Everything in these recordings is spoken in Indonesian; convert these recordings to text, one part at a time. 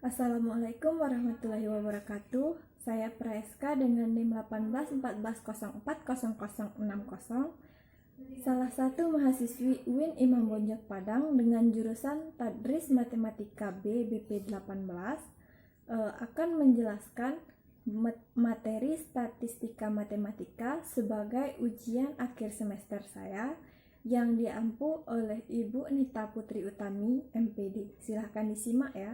Assalamualaikum warahmatullahi wabarakatuh. Saya Praeska dengan NIM 1814040060. Salah satu mahasiswi UIN Imam Bonjol Padang dengan jurusan Tadris Matematika B BP 18 akan menjelaskan materi statistika matematika sebagai ujian akhir semester saya yang diampu oleh Ibu Nita Putri Utami, MPD. Silahkan disimak ya.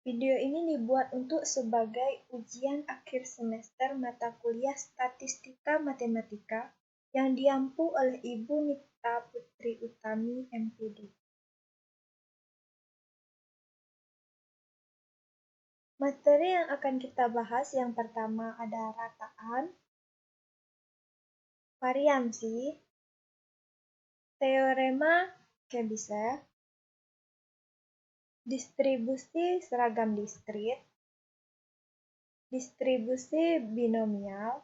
Video ini dibuat untuk sebagai ujian akhir semester mata kuliah Statistika Matematika yang diampu oleh Ibu Nita Putri Utami, MPD. Materi yang akan kita bahas yang pertama ada rataan, variansi, teorema Chebyshev, distribusi seragam diskrit, distribusi binomial,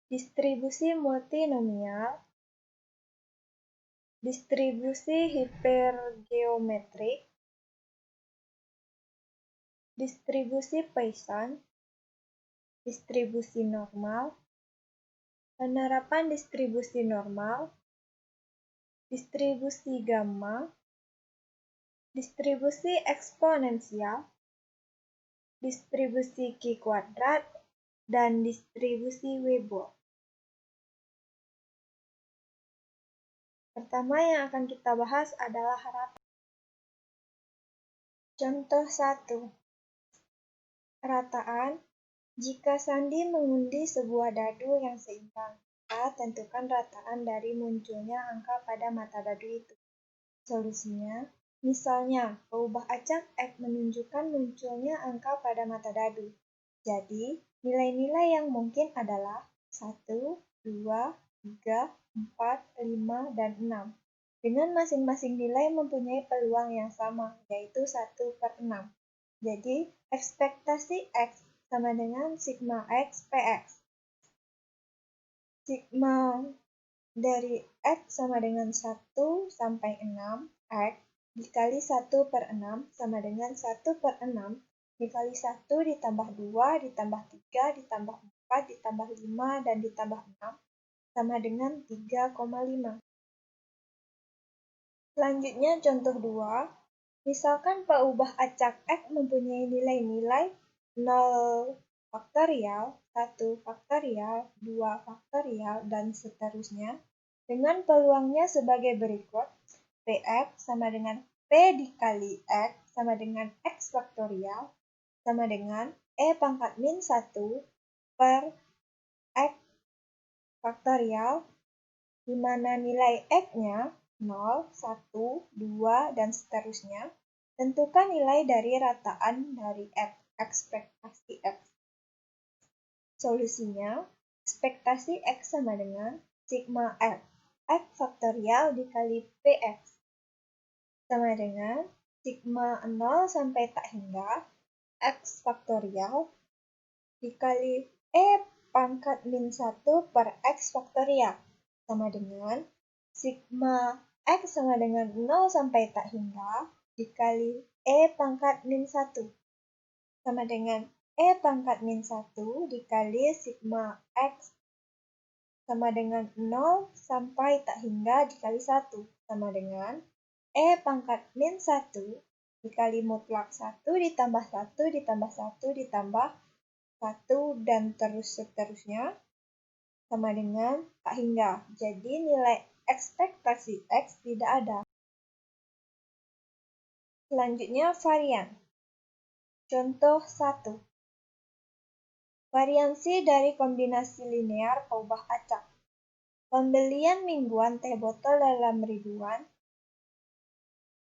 distribusi multinomial, distribusi hipergeometrik, distribusi Poisson, distribusi normal, penerapan distribusi normal, distribusi gamma, distribusi eksponensial, distribusi Q kuadrat, dan distribusi Weibull. Pertama yang akan kita bahas adalah rataan. Contoh 1. Rataan. Jika sandi mengundi sebuah dadu yang seimbang, maka tentukan rataan dari munculnya angka pada mata dadu itu. Solusinya, misalnya, peubah acak X menunjukkan munculnya angka pada mata dadu. Jadi, nilai-nilai yang mungkin adalah 1, 2, 3, 4, 5, dan 6. Dengan masing-masing nilai mempunyai peluang yang sama, yaitu 1/6. Jadi, ekspektasi X sama dengan sigma X PX. Sigma dari X sama dengan 1 sampai 6, X dikali 1/6 sama dengan 1/6 dikali 1 ditambah 2 ditambah 3 ditambah 4 ditambah 5 dan ditambah 6 sama dengan 3,5. Selanjutnya contoh 2. Misalkan peubah acak X mempunyai nilai-nilai 0 faktorial, 1 faktorial, 2 faktorial, dan seterusnya, dengan peluangnya sebagai berikut. Px sama dengan P dikali X sama dengan X faktorial sama dengan E pangkat min 1 per X faktorial, di mana nilai X-nya 0, 1, 2, dan seterusnya. Tentukan nilai dari rataan dari X, ekspektasi X. Solusinya, ekspektasi X sama dengan sigma X, X faktorial dikali PX, sama dengan sigma 0 sampai tak hingga X faktorial dikali E pangkat min 1 per X faktorial, sama dengan sigma X sama dengan 0 sampai tak hingga dikali E pangkat min 1, sama dengan E pangkat min 1 dikali sigma X sama dengan 0 sampai tak hingga dikali 1, sama dengan E pangkat min 1 dikali mutlak 1 ditambah 1 ditambah 1 ditambah 1 dan terus seterusnya, sama dengan tak hingga. Jadi nilai ekspektasi X tidak ada. Selanjutnya varian. Contoh 1. Variansi dari kombinasi linear peubah acak. Pembelian mingguan teh botol dalam ribuan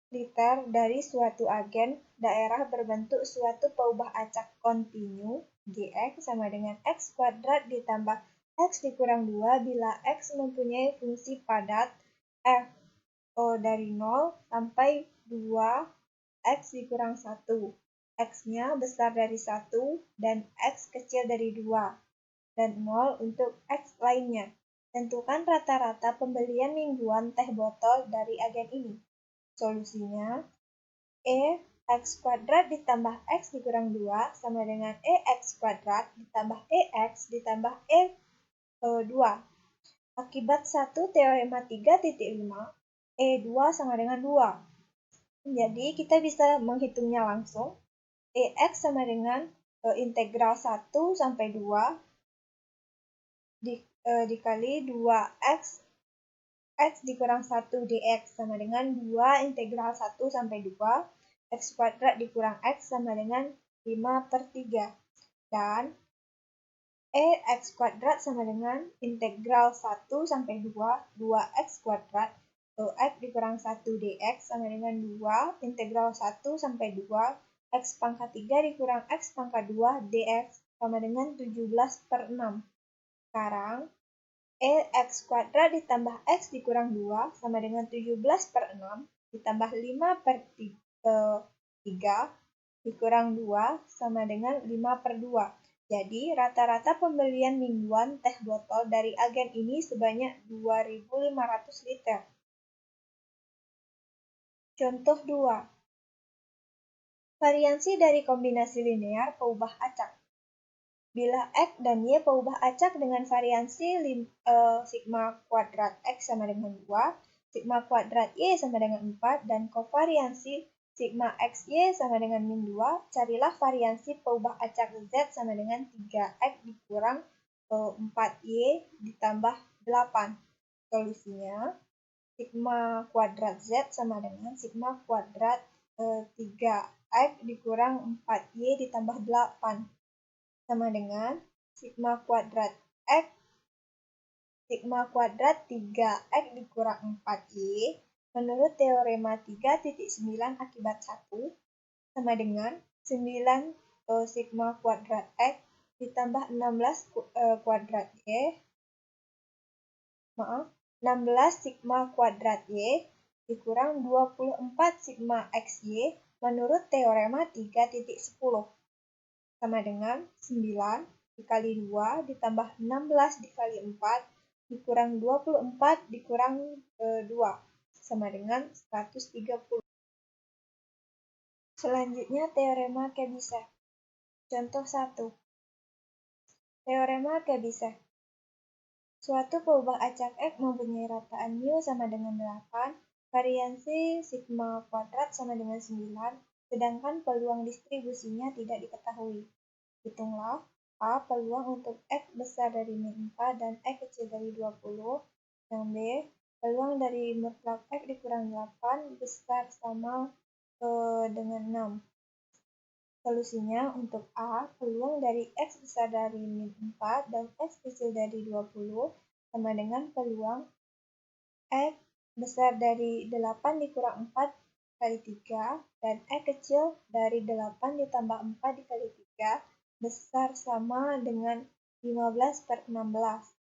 liter dari suatu agen daerah berbentuk suatu peubah acak kontinu Gx sama dengan X kuadrat ditambah X dikurang 2 bila X mempunyai fungsi padat f O dari 0 sampai 2 X dikurang 1. X-nya besar dari 1 dan X kecil dari 2, dan 0 untuk X lainnya. Tentukan rata-rata pembelian mingguan teh botol dari agen ini. Solusinya, X kuadrat ditambah X dikurang 2 sama dengan EX kuadrat ditambah EX ditambah E2. Akibat 1 teorema 3.5, E2 sama dengan 2. Jadi kita bisa menghitungnya langsung. EX sama dengan integral 1 sampai 2 dikali 2X X dikurang 1 dx sama dengan 2 integral 1 sampai 2 X kuadrat dikurang X sama dengan 5/3. Dan X kuadrat sama dengan integral 1 sampai 2, 2X kuadrat X dikurang 1 dx sama dengan 2 integral 1 sampai 2 X pangkat 3 dikurang X pangkat 2 dx sama dengan 17/6. Sekarang X kuadrat ditambah X dikurang 2 sama dengan 17/6 ditambah 5/3 dikurang 2 sama dengan 5/2. Jadi rata-rata pembelian mingguan teh botol dari agen ini sebanyak 2.500 liter. Contoh 2. Variansi dari kombinasi linear peubah acak. Bila X dan Y peubah acak dengan variansi sigma kuadrat X sama dengan 2, sigma kuadrat Y sama dengan 4, dan kovariansi sigma XY sama dengan min 2, carilah variansi peubah acak Z sama dengan 3X dikurang 4Y ditambah 8. Solusinya, sigma kuadrat Z sama dengan sigma kuadrat 3X dikurang 4Y ditambah 8. Sama dengan sigma kuadrat X sigma kuadrat 3X dikurang 4Y menurut teorema 3.9 akibat 1 sama dengan 9 sigma kuadrat X ditambah 16 kuadrat Y 16 sigma kuadrat Y dikurang 24 sigma XY menurut teorema 3.10 sama dengan 9 dikali 2 ditambah 16 dikali 4 dikurang 24 dikurang 2 sama dengan 130. Selanjutnya teorema Chebyshev. Contoh 1. Teorema Chebyshev. Suatu peubah acak X mempunyai rataan mu sama dengan 8, variansi sigma kuadrat sama dengan 9, sedangkan peluang distribusinya tidak diketahui. Hitunglah A. Peluang untuk X besar dari min 4 dan X kecil dari 20. Yang B. Peluang dari mutlak X dikurang 8 besar sama dengan 6. Solusinya untuk A. Peluang dari X besar dari min 4 dan X kecil dari 20 sama dengan peluang X besar dari 8 dikurang 4 kali 3 dan X kecil dari 8 ditambah 4 dikali 3 besar sama dengan 15/16.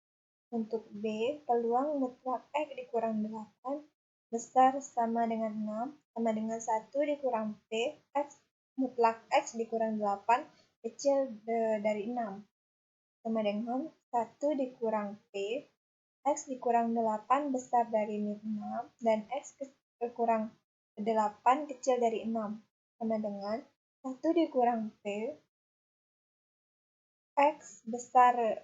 Untuk B, peluang mutlak X dikurang 8 besar sama dengan 6 sama dengan 1 dikurang P, X mutlak X dikurang 8 kecil dari 6 sama dengan 1 dikurang P, X dikurang 8 besar dari min 6 dan X kurang 8 kecil dari 6 sama dengan 1 dikurang P, X besar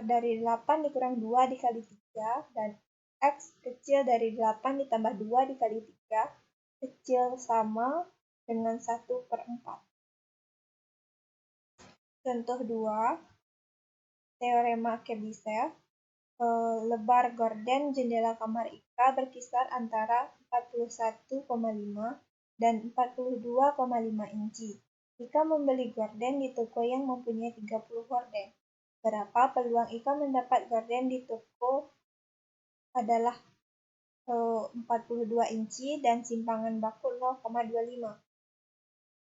dari 8 dikurang 2 dikali 3 dan X kecil dari 8 ditambah 2 dikali 3 kecil sama dengan 1/4. Contoh 2. Teorema Chebyshev. Lebar gorden jendela kamar Ika berkisar antara 41,5 dan 42,5 inci. Ika membeli gorden di toko yang mempunyai 30 gorden. Berapa peluang Ika mendapat gorden di toko adalah 42 inci dan simpangan baku 0,25.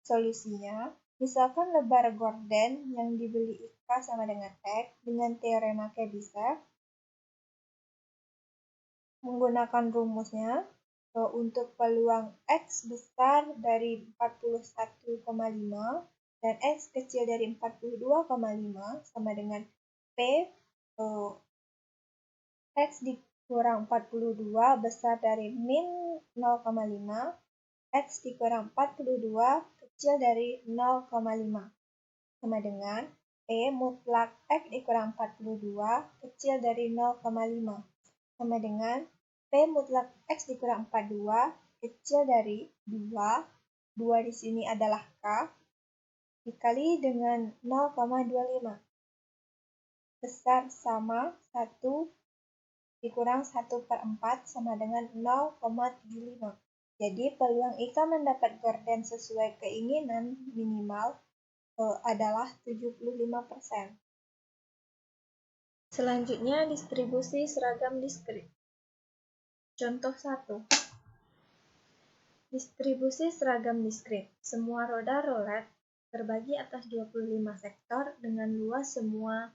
Solusinya, misalkan lebar gorden yang dibeli Ika sama dengan X dengan teorema Chebyshev. Menggunakan rumusnya, untuk peluang X besar dari 41,5 dan X kecil dari 42,5 sama dengan P X dikurang 42 besar dari min 0,5, X dikurang 42 kecil dari 0,5, sama dengan P mutlak X dikurang 42 kecil dari 0,5, sama dengan P mutlak X dikurang 42 kecil dari 2, 2 di sini adalah K, dikali dengan 0,25. Besar sama 1 dikurang 1/4 sama dengan 0,75. Jadi peluang Ika mendapat gorden sesuai keinginan minimal adalah 75%. Selanjutnya, distribusi seragam diskrit. Contoh 1. Distribusi seragam diskrit. Semua roda rolet terbagi atas 25 sektor dengan luas semuanya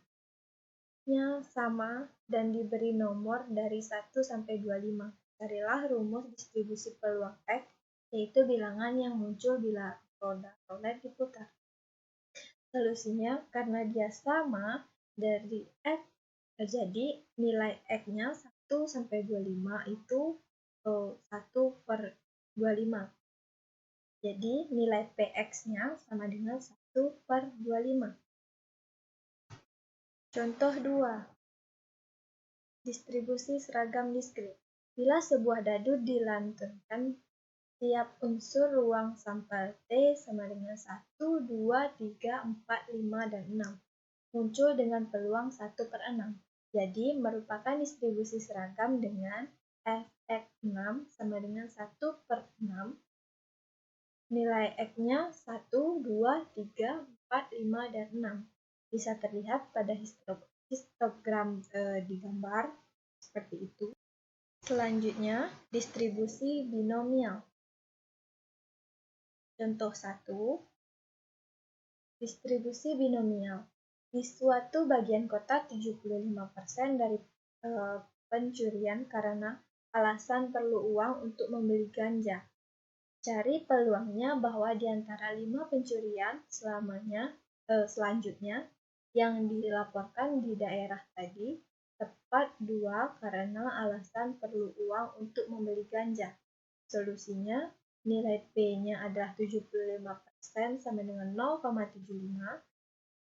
sama dan diberi nomor dari 1 sampai 25. Carilah rumus distribusi peluang X, yaitu bilangan yang muncul bila roda rolet diputar. Solusinya, karena dia sama dari X, jadi nilai X-nya 1 sampai 25 itu 1/25. Jadi nilai Px-nya sama dengan 1/25. Contoh 2. Distribusi seragam diskrit. Bila sebuah dadu dilantunkan, tiap unsur ruang sampel T sama dengan 1, 2, 3, 4, 5, dan 6. Muncul dengan peluang 1/6. Jadi merupakan distribusi seragam dengan Fx6 sama dengan 1/6. Nilai X-nya 1, 2, 3, 4, 5, dan 6. Bisa terlihat pada histogram di gambar seperti itu. Selanjutnya, distribusi binomial. Contoh 1. Distribusi binomial. Di suatu bagian kota 75% dari pencurian karena alasan perlu uang untuk membeli ganja. Cari peluangnya bahwa di antara 5 pencurian selanjutnya yang dilaporkan di daerah tadi, tepat 2 karena alasan perlu uang untuk membeli ganja. Solusinya, nilai P-nya adalah 75% sama dengan 0,75,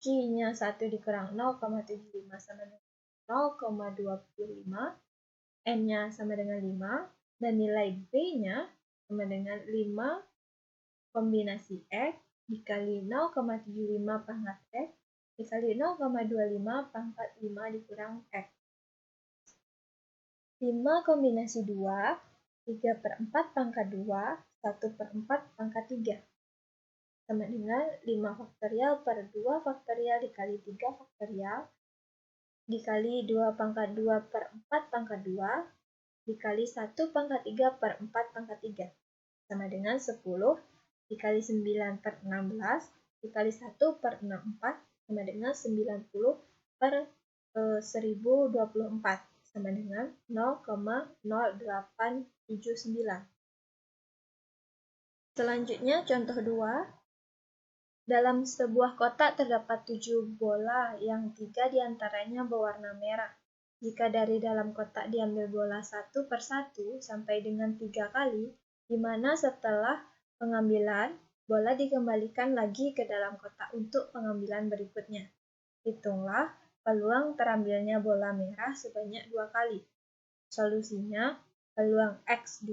Q-nya 1 dikurang 0,75 sama dengan 0,25, N-nya sama dengan 5, dan nilai B-nya sama dengan 5 kombinasi X dikali 0,75 pangkat X dikali 0,25 pangkat 5 dikurang X. 5 kombinasi 2, 3/4 pangkat 2, 1/4 pangkat 3. Sama dengan 5 faktorial per 2 faktorial dikali 3 faktorial dikali 2 pangkat 2 per 4 pangkat 2 dikali 1 pangkat 3 per 4 pangkat 3. Sama dengan 10 dikali 9/16 dikali 1/64 sama dengan 90 per 1024 sama dengan 0,0879. Selanjutnya contoh 2. Dalam sebuah kotak terdapat 7 bola yang 3 diantaranya berwarna merah. Jika dari dalam kotak diambil bola 1 per 1 sampai dengan 3 kali, di mana setelah pengambilan, bola dikembalikan lagi ke dalam kotak untuk pengambilan berikutnya. Hitunglah peluang terambilnya bola merah sebanyak 2 kali. Solusinya, peluang X2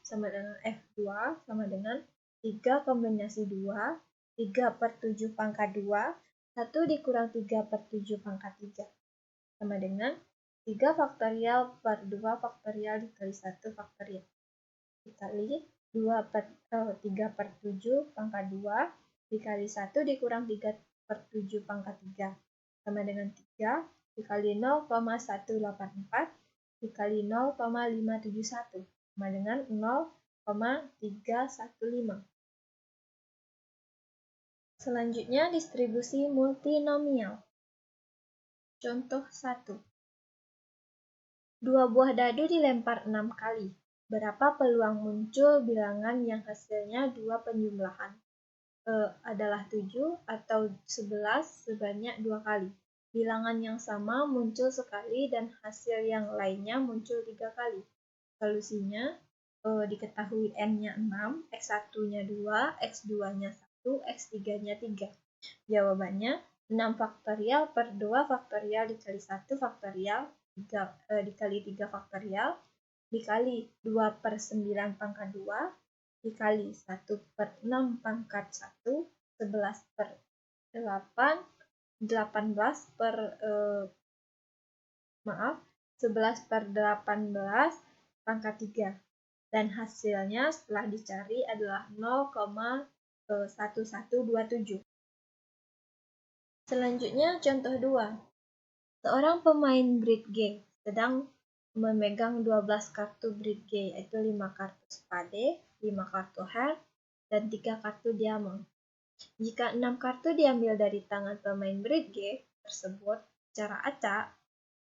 sama dengan F2 sama dengan 3 kombinasi 2, 3/7 pangkat 2, 1 dikurang 3/7 pangkat 3. Sama dengan 3 faktorial per 2 faktorial dikali 1 faktorial. Dikali 3/7 pangkat 2 dikali 1 dikurang 3/7 pangkat 3. Sama dengan 3 dikali 0,184 dikali 0,571. Sama dengan 0,315. Selanjutnya distribusi multinomial. Contoh 1. 2 buah dadu dilempar 6 kali. Berapa peluang muncul bilangan yang hasilnya 2 penjumlahan adalah 7 atau 11 sebanyak 2 kali. Bilangan yang sama muncul sekali dan hasil yang lainnya muncul 3 kali. Solusinya diketahui N-nya 6, X1-nya 2, X2-nya 1, X3-nya 3. Jawabannya 6 faktorial per 2 faktorial dikali 1 faktorial dikali 3 faktorial dikali 2 per 9 pangkat 2 dikali 1 per 6 pangkat 1, 11 per 8, 18 per 11 per 18 pangkat 3. Dan hasilnya setelah dicari adalah 0,1127. Selanjutnya contoh 2. Seorang pemain bridge G sedang memegang 12 kartu bridge G, yaitu 5 kartu spade, 5 kartu heart, dan 3 kartu diamond. Jika 6 kartu diambil dari tangan pemain bridge G tersebut secara acak,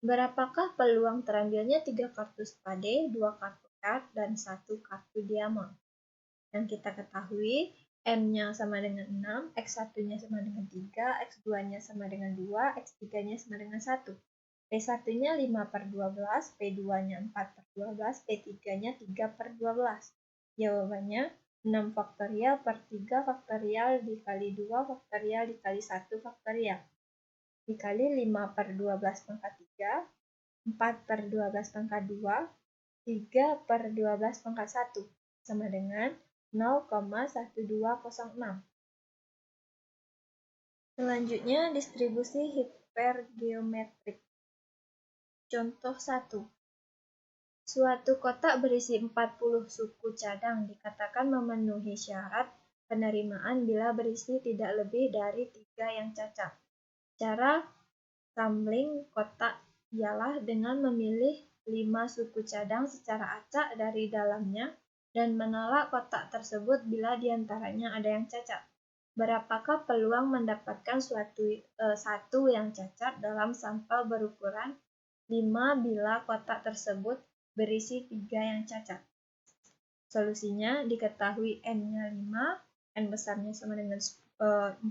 berapakah peluang terambilnya 3 kartu spade, 2 kartu heart, dan 1 kartu diamond? Yang kita ketahui, N-nya sama dengan 6, X1-nya sama dengan 3, X2-nya sama dengan 2, X3-nya sama dengan 1. P1-nya 5 per 12, P2-nya 4 per 12, P3-nya 3 per 12. Jawabannya 6 faktorial per 3 faktorial dikali 2 faktorial dikali 1 faktorial. Dikali 5 per 12 pangkat 3, 4 per 12 pangkat 2, 3 per 12 pangkat 1, sama dengan 0,1206. Selanjutnya, distribusi hipergeometrik. Contoh 1. Suatu kotak berisi 40 suku cadang dikatakan memenuhi syarat penerimaan bila berisi tidak lebih dari 3 yang cacat. Cara sampling kotak ialah dengan memilih 5 suku cadang secara acak dari dalamnya dan menolak kotak tersebut bila diantaranya ada yang cacat. Berapakah peluang mendapatkan satu yang cacat dalam sampel berukuran 5 bila kotak tersebut berisi 3 yang cacat? Solusinya diketahui N-nya 5, N besarnya sama dengan 40,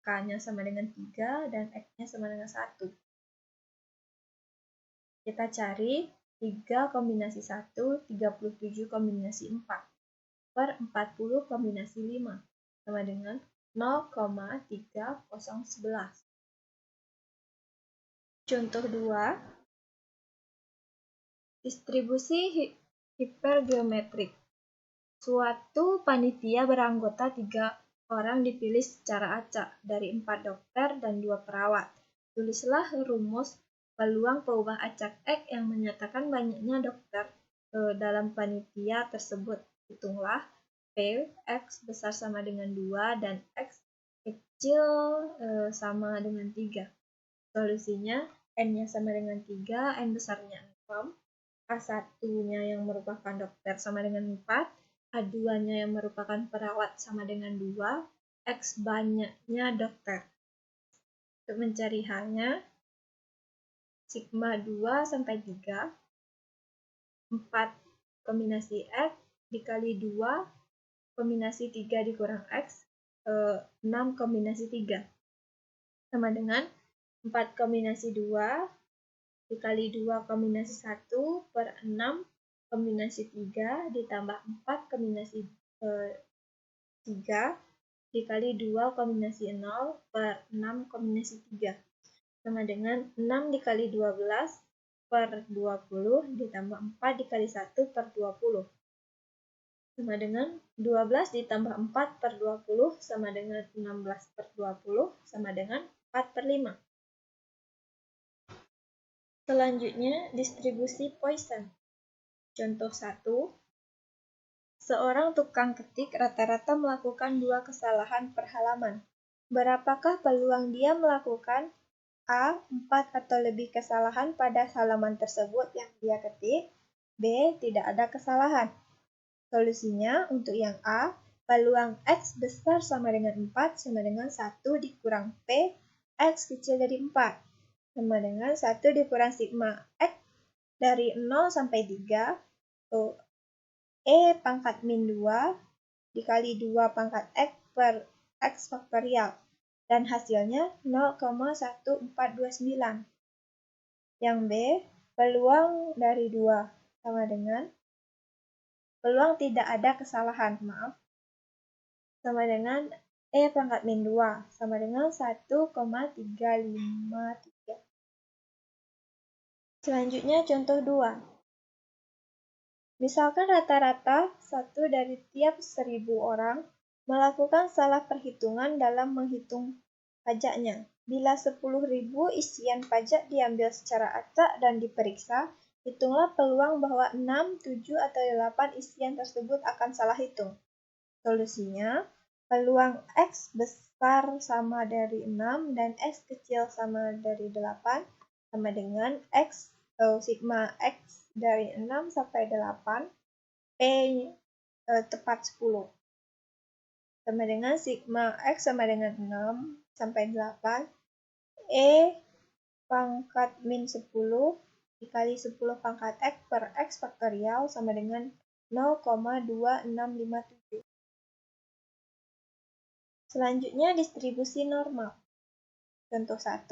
K-nya sama dengan 3, dan X-nya sama dengan 1. Kita cari 3 kombinasi 1, 37 kombinasi 4, per 40 kombinasi 5, sama dengan 0,3011. Contoh 2. Distribusi hipergeometrik. Suatu panitia beranggota 3 orang dipilih secara acak dari 4 dokter dan 2 perawat. Tulislah rumus peluang peubah acak X yang menyatakan banyaknya dokter dalam panitia tersebut. Hitunglah P, X besar sama dengan 2 dan X kecil sama dengan 3. Solusinya N-nya sama dengan 3, N besarnya 6, A1-nya yang merupakan dokter sama dengan 4, A2-nya yang merupakan perawat sama dengan 2, X banyaknya dokter. Untuk mencari H-nya, sigma 2 sampai 3, 4 kombinasi X dikali 2, kombinasi 3 dikurang X, 6 kombinasi 3. Sama dengan 4 kombinasi 2 dikali 2 kombinasi 1 per 6 kombinasi 3 ditambah 4 kombinasi 3 dikali 2 kombinasi 0 per 6 kombinasi 3. Sama dengan 6 dikali 12 per 20 ditambah 4 dikali 1 per 20. Sama dengan 12 ditambah 4 per 20 sama dengan 16 per 20 sama dengan 4 per 5. Selanjutnya, distribusi Poisson. Contoh 1. Seorang tukang ketik rata-rata melakukan 2 kesalahan per halaman. Berapakah peluang dia melakukan A. 4 atau lebih kesalahan pada halaman tersebut yang dia ketik? B. Tidak ada kesalahan. Solusinya untuk yang A, peluang X besar sama dengan 4 sama dengan 1 dikurang P, X kecil dari 4. Sama dengan 1 dikurang sigma X dari 0 sampai 3, E pangkat min 2 dikali 2 pangkat X per X faktorial. dan hasilnya 0,1429. Yang B, peluang dari 2 sama dengan peluang tidak ada kesalahan, sama dengan E pangkat min 2 sama dengan 1,353. Selanjutnya contoh 2. Misalkan rata-rata 1 dari tiap 1.000 orang melakukan salah perhitungan dalam menghitung pajaknya. Bila 10.000 isian pajak diambil secara acak dan diperiksa, hitunglah peluang bahwa 6, 7, atau 8 isian tersebut akan salah hitung. Solusinya, peluang X besar sama dari 6 dan X kecil sama dari 8 sama dengan X atau sigma X dari 6 sampai 8, P tepat 10. Sama dengan sigma X sama dengan 6 sampai 8, E pangkat min 10 dikali 10 pangkat X per X faktorial sama dengan 0,2657. Selanjutnya distribusi normal. Contoh 1.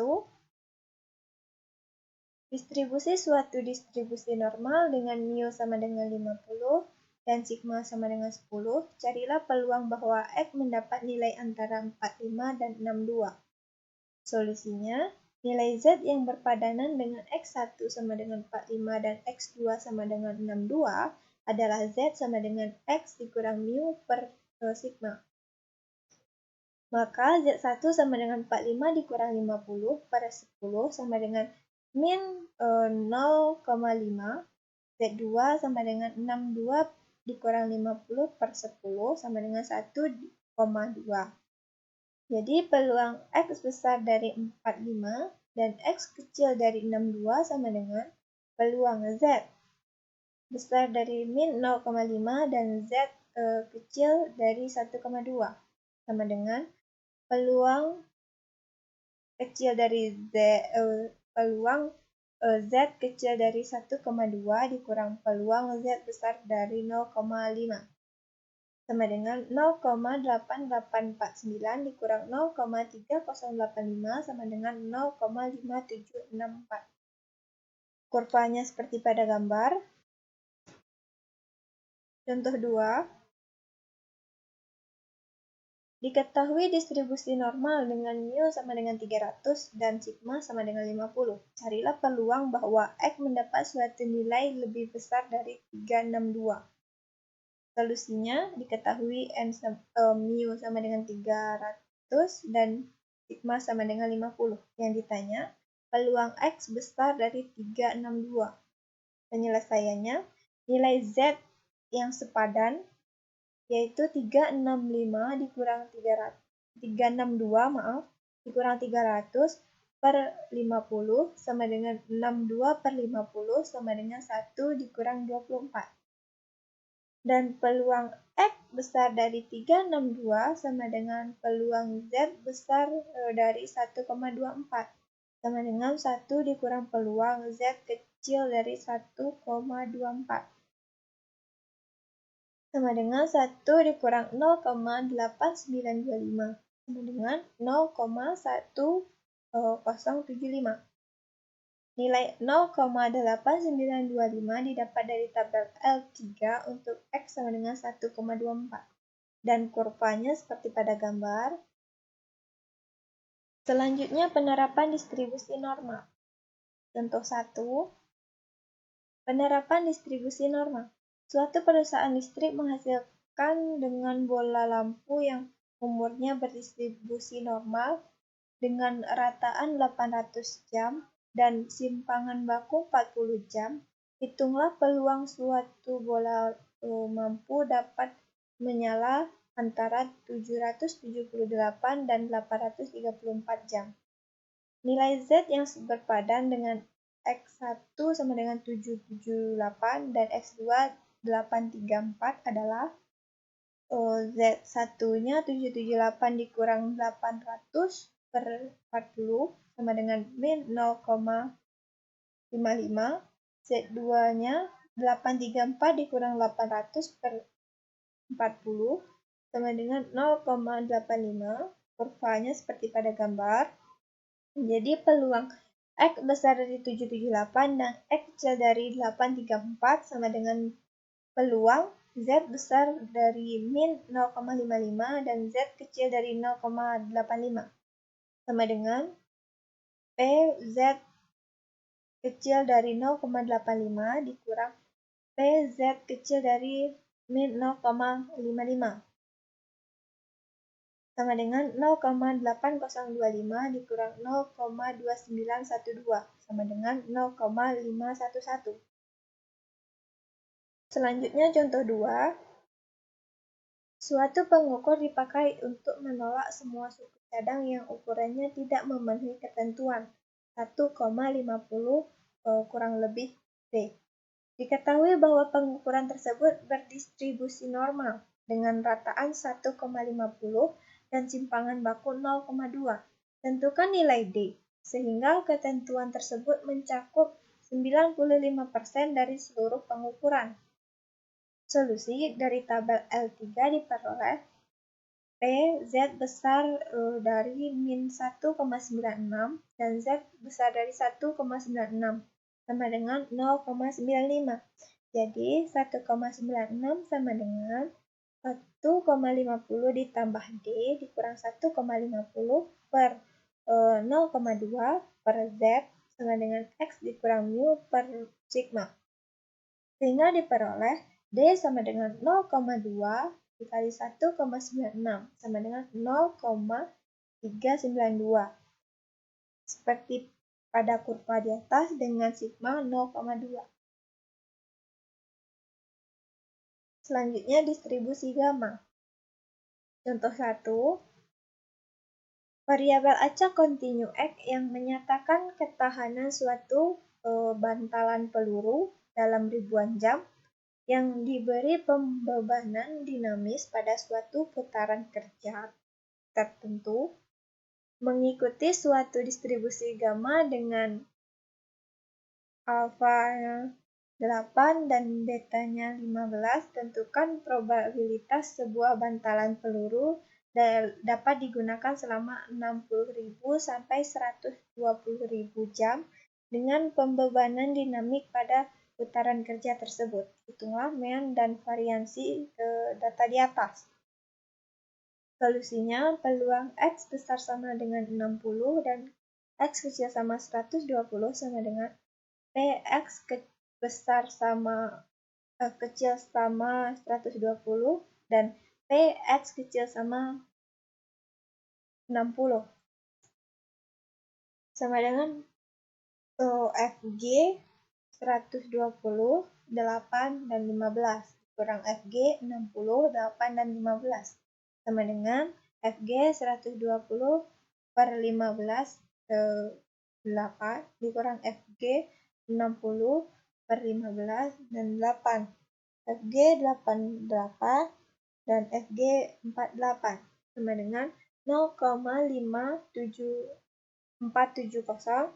Distribusi suatu distribusi normal dengan mu sama dengan 50 dan sigma sama dengan 10, carilah peluang bahwa X mendapat nilai antara 45 dan 62. Solusinya, nilai Z yang berpadanan dengan X1 sama dengan 45 dan X2 sama dengan 62 adalah Z sama dengan X dikurang mu per sigma. Maka Z1 sama dengan 45 dikurang 50 per 10 sama dengan min 0,5, Z2 sama dengan 62 dikurang 50 per 10 sama dengan 1,2. Jadi peluang X besar dari 45 dan X kecil dari 62 sama dengan peluang Z besar dari min 0,5 dan Z kecil dari 1,2 sama dengan peluang kecil dari peluang Z kecil dari 1,2 dikurang peluang Z besar dari 0,5 sama dengan 0,8849 dikurang 0,3085 sama dengan 0,5764. Kurvanya seperti pada gambar. Contoh 2. Diketahui distribusi normal dengan mu sama dengan 300 dan sigma sama dengan 50. Carilah peluang bahwa X mendapat suatu nilai lebih besar dari 362. Solusinya diketahui mu sama dengan 300 dan sigma sama dengan 50. Yang ditanya, peluang X besar dari 362. Penyelesaiannya, nilai Z yang sepadan yaitu 362 dikurang 300 per 50 sama dengan 62 per 50 sama dengan 1 dikurang 24. Dan peluang X besar dari 362 sama dengan peluang Z besar dari 1,24 sama dengan 1 dikurang peluang Z kecil dari 1,24. Sama dengan 1 dikurang 0,8925 sama dengan 0,1075. Nilai 0,8925 didapat dari tabel L3 untuk X sama dengan 1,24 dan kurvanya seperti pada gambar. Selanjutnya penerapan distribusi normal. Contoh 1. Penerapan distribusi normal. Suatu perusahaan listrik menghasilkan dengan bola lampu yang umurnya berdistribusi normal dengan rataan 800 jam dan simpangan baku 40 jam. Hitunglah peluang suatu bola lampu dapat menyala antara 778 dan 834 jam. Nilai Z yang berpadan dengan X1 sama dengan 778 dan X2 834 adalah Z1-nya 778 dikurang 800 per 40 sama dengan min 0,55. Z2-nya 834 dikurang 800 per 40 sama dengan 0,85. kurvanya seperti pada gambar. Jadi peluang X besar dari 778 dan X kecil dari 834 sama dengan peluang Z besar dari min 0,55 dan Z kecil dari 0,85 sama dengan PZ kecil dari 0,85 dikurang PZ kecil dari min 0,55 sama dengan 0,8025 dikurang 0,2912 sama dengan 0,511. Selanjutnya contoh 2. Suatu pengukur dipakai untuk menolak semua suku cadang yang ukurannya tidak memenuhi ketentuan 1,50 kurang lebih D. Diketahui bahwa pengukuran tersebut berdistribusi normal dengan rataan 1,50 dan simpangan baku 0,2. Tentukan nilai D, sehingga ketentuan tersebut mencakup 95% dari seluruh pengukuran. Solusi dari tabel L3 diperoleh PZ besar dari min 1,96 dan Z besar dari 1,96 sama dengan 0,95. Jadi 1,96 sama dengan 1,50 ditambah D dikurang 1,50 per 0,2 per Z sama dengan X dikurang mu per sigma. Sehingga diperoleh D sama dengan 0,2 dikali 1,96 sama dengan 0,392. Seperti pada kurva di atas dengan sigma 0,2. Selanjutnya distribusi gamma. Contoh 1. Variabel acak kontinu X yang menyatakan ketahanan suatu bantalan peluru dalam ribuan jam yang diberi pembebanan dinamis pada suatu putaran kerja tertentu mengikuti suatu distribusi gamma dengan alfa 8 dan betanya 15, tentukan probabilitas sebuah bantalan peluru dapat digunakan selama 60.000 sampai 120.000 jam dengan pembebanan dinamik pada putaran kerja tersebut. Hitunglah mean dan variansi data di atas. Solusinya, peluang X besar sama dengan 60 dan X kecil sama 120 sama dengan PX besar sama kecil sama 120 dan PX kecil sama 60. Sama dengan FG 120, 8, dan 15 kurang FG 60, 8, dan 15 sama dengan FG 120 per 15 8 dikurang FG 60 per 15 dan 8 FG 88 dan FG 48 sama dengan 0,5470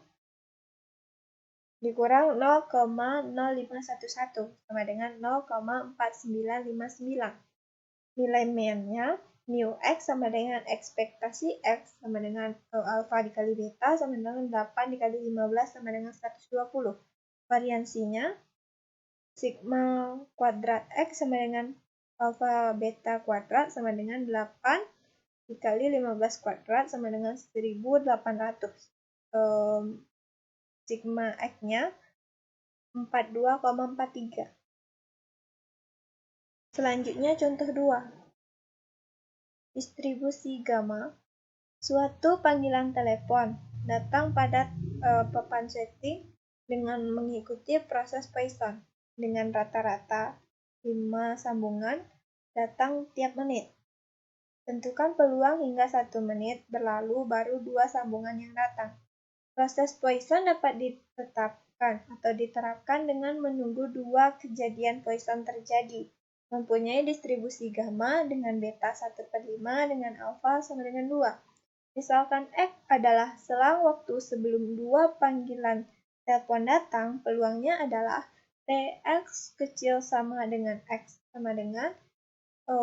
dikurang 0,0511 sama dengan 0,4959. Nilai mean-nya mu X sama dengan ekspektasi X sama dengan alfa dikali beta sama dengan 8 dikali 15 sama dengan 120. Variansinya sigma kuadrat X sama dengan alfa beta kuadrat sama dengan 8 dikali 15 kuadrat sama dengan 1800. Sigma X-nya 42,43. Selanjutnya contoh 2. Distribusi gamma. Suatu panggilan telepon datang pada papan setting dengan mengikuti proses Poisson dengan rata-rata 5 sambungan datang tiap menit. Tentukan peluang hingga 1 menit berlalu baru 2 sambungan yang datang. Proses Poisson dapat ditetapkan atau diterapkan dengan menunggu 2 kejadian Poisson terjadi. Mempunyai distribusi gamma dengan beta 1/5 dengan alfa sama dengan 2. Misalkan X adalah selang waktu sebelum 2 panggilan telepon datang, peluangnya adalah PX kecil sama dengan X sama dengan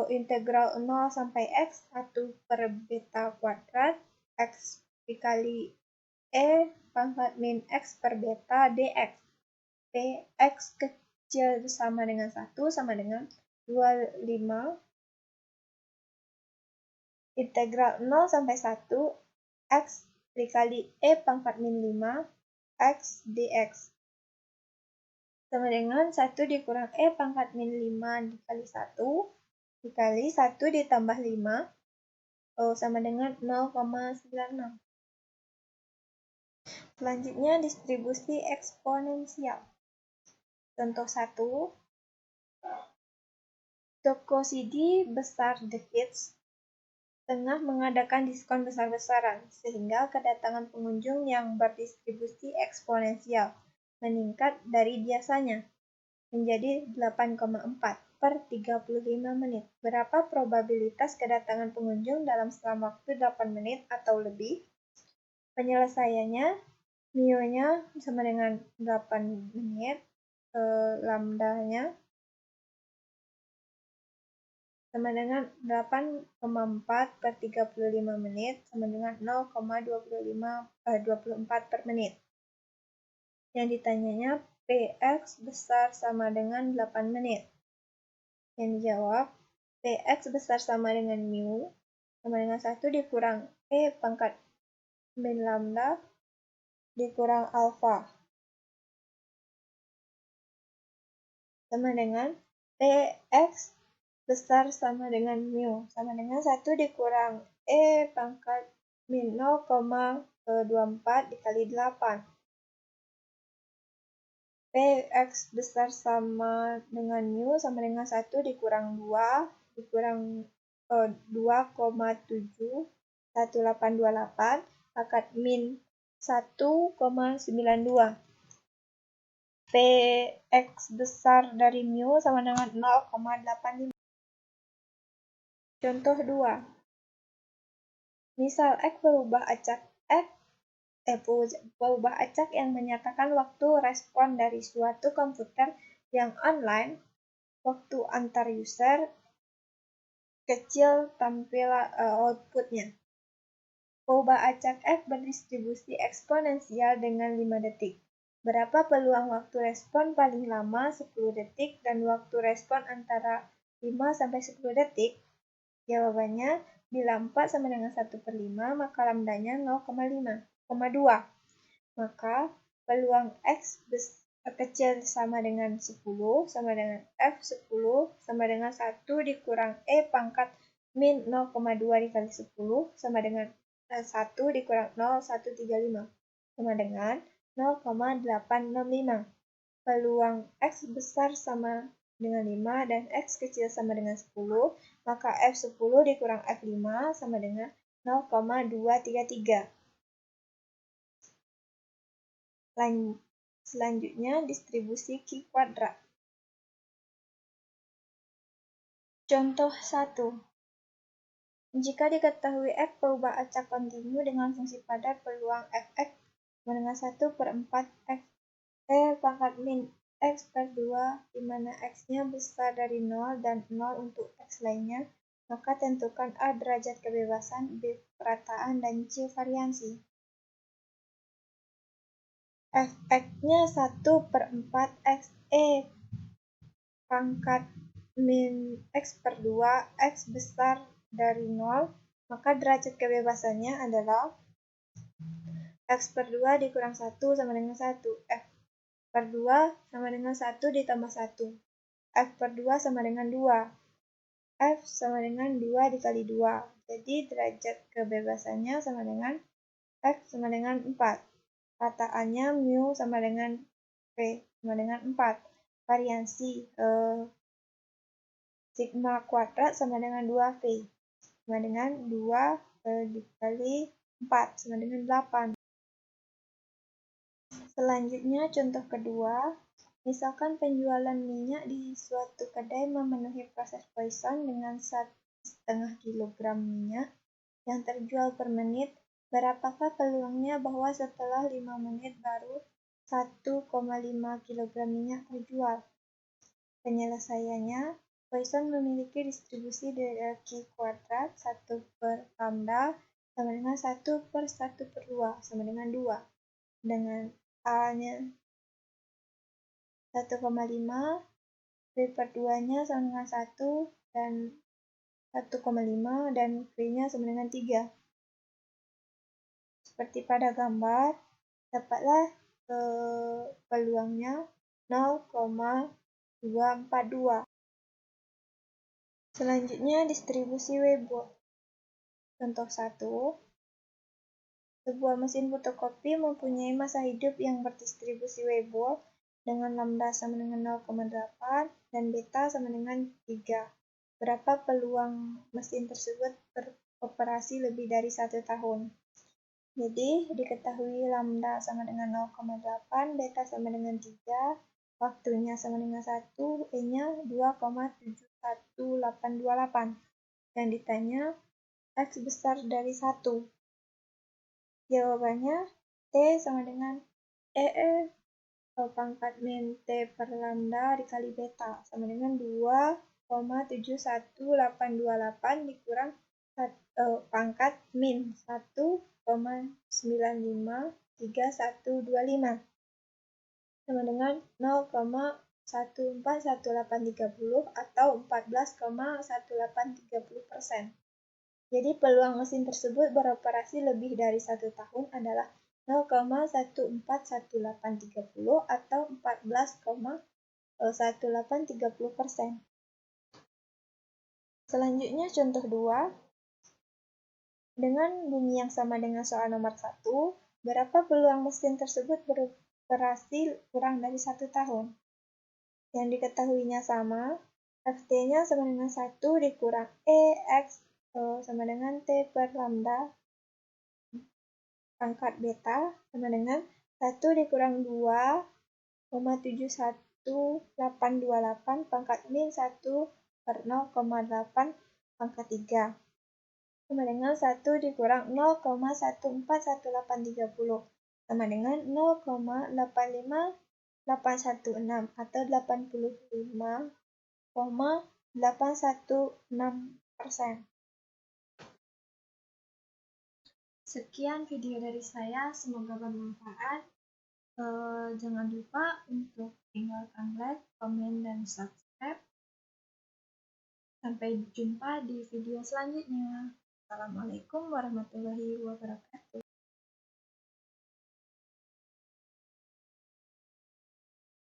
integral 0 sampai X 1 per beta kuadrat X dikali E pangkat min X per beta dx. X kecil sama dengan 1 sama dengan 25 integral 0 sampai 1 X dikali E pangkat min 5 X dx. Sama dengan 1 dikurang E pangkat min 5 dikali 1 dikali 1 ditambah 5 sama dengan 0,96. Selanjutnya distribusi eksponensial. Contoh 1. Toko CD besar The Hits tengah mengadakan diskon besar-besaran, sehingga kedatangan pengunjung yang berdistribusi eksponensial meningkat dari biasanya menjadi 8,4 per 35 menit. Berapa probabilitas kedatangan pengunjung dalam selama waktu 8 menit atau lebih? Penyelesaiannya, mu-nya sama dengan 8 menit, lambda-nya sama dengan 8,4 per 35 menit sama dengan 0,24 per menit. Yang ditanyanya Px besar sama dengan 8 menit. Yang dijawab, Px besar sama dengan mu sama dengan 1 dikurang E pangkat min lambda dikurang alfa. Sama dengan Px besar sama dengan mu sama dengan 1 dikurang E pangkat min 0,24 dikali 8. Px besar sama dengan mu sama dengan 1 dikurang 2 dikurang 2,71828 pangkat min 1,92. Px besar dari mu sama dengan 0,85. Contoh 2. Misal X berubah acak yang menyatakan waktu respon dari suatu komputer yang online, waktu antar user kecil tampil outputnya. Peubah acak X berdistribusi eksponensial dengan 5 detik. Berapa peluang waktu respon paling lama 10 detik dan waktu respon antara 5-10 detik? Jawabannya, bila 4 sama dengan 1/5, maka lambdanya 0,2. Maka peluang X kecil sama dengan 10 sama dengan F10 sama dengan 1 dikurang E pangkat min 0,2 dikali 10 sama dengan 1 dikurang 0,135 sama dengan 0,865. Peluang X besar sama dengan 5 dan X kecil sama dengan 10, maka F10 dikurang F5 sama dengan 0,233. Selanjutnya distribusi Q kuadrat. Contoh 1. Jika diketahui F peubah acak kontinu dengan fungsi padat peluang Fx sama dengan 1/4 X E pangkat min X per 2, di mana X-nya besar dari 0 dan 0 untuk X lainnya, maka tentukan A derajat kebebasan, B perataan, dan C variansi. Fx-nya 1/4 X E pangkat min X per 2, X besar dari 0, maka derajat kebebasannya adalah X per 2 dikurang 1 sama dengan 1. F per 2 sama dengan 1 ditambah 1. F per 2 sama dengan 2. F sama dengan 2 dikali 2. Jadi derajat kebebasannya sama dengan F sama dengan 4. Rataannya mu sama dengan P sama dengan 4. Variansi sigma kuadrat sama dengan 2V. Sama dengan 2 dikali 4 sama dengan 8. Selanjutnya contoh kedua, misalkan penjualan minyak di suatu kedai memenuhi proses Poisson dengan 1,5 kg minyak yang terjual per menit, berapakah peluangnya bahwa setelah 5 menit baru 1,5 kg minyak terjual? Penyelesaiannya, Poisson memiliki distribusi hierarki kuadrat 1/lambda sama dengan 1/1/2 sama dengan 2. Dengan A-nya 1,5, B/2-nya sama dengan 1, dan 1,5, dan V-nya sama dengan 3. Seperti pada gambar, dapatlah peluangnya 0,242. Selanjutnya, distribusi Weibull. Contoh 1. Sebuah mesin fotokopi mempunyai masa hidup yang berdistribusi Weibull dengan lambda sama dengan 0,8 dan beta sama dengan 3. Berapa peluang mesin tersebut beroperasi lebih dari 1 tahun? Jadi, diketahui lambda sama dengan 0,8, beta sama dengan 3, waktunya sama dengan 1, E-nya 2,71828. Yang ditanya, X besar dari 1. Jawabannya, T sama dengan pangkat min T per lambda dikali beta sama dengan 2,71828 dikurang pangkat min 1,953125 sama dengan 0,141830 atau 14,1830%. Jadi peluang mesin tersebut beroperasi lebih dari 1 tahun adalah 0,141830 atau 14,1830%. Selanjutnya contoh 2. Dengan bunyi yang sama dengan soal nomor 1, berapa peluang mesin tersebut beroperasi kurang dari 1 tahun? Yang diketahuinya sama, Ft-nya sama dengan 1 dikurang X sama dengan T per lambda pangkat beta sama dengan 1 dikurang 2,71828 pangkat min 1 per 0,8 pangkat 3 sama dengan 1 dikurang 0,141830 sama dengan 0,85816 atau 85,816%. Sekian video dari saya, semoga bermanfaat. Jangan lupa untuk tinggalkan like, komen, dan subscribe. Sampai jumpa di video selanjutnya. Assalamualaikum warahmatullahi wabarakatuh.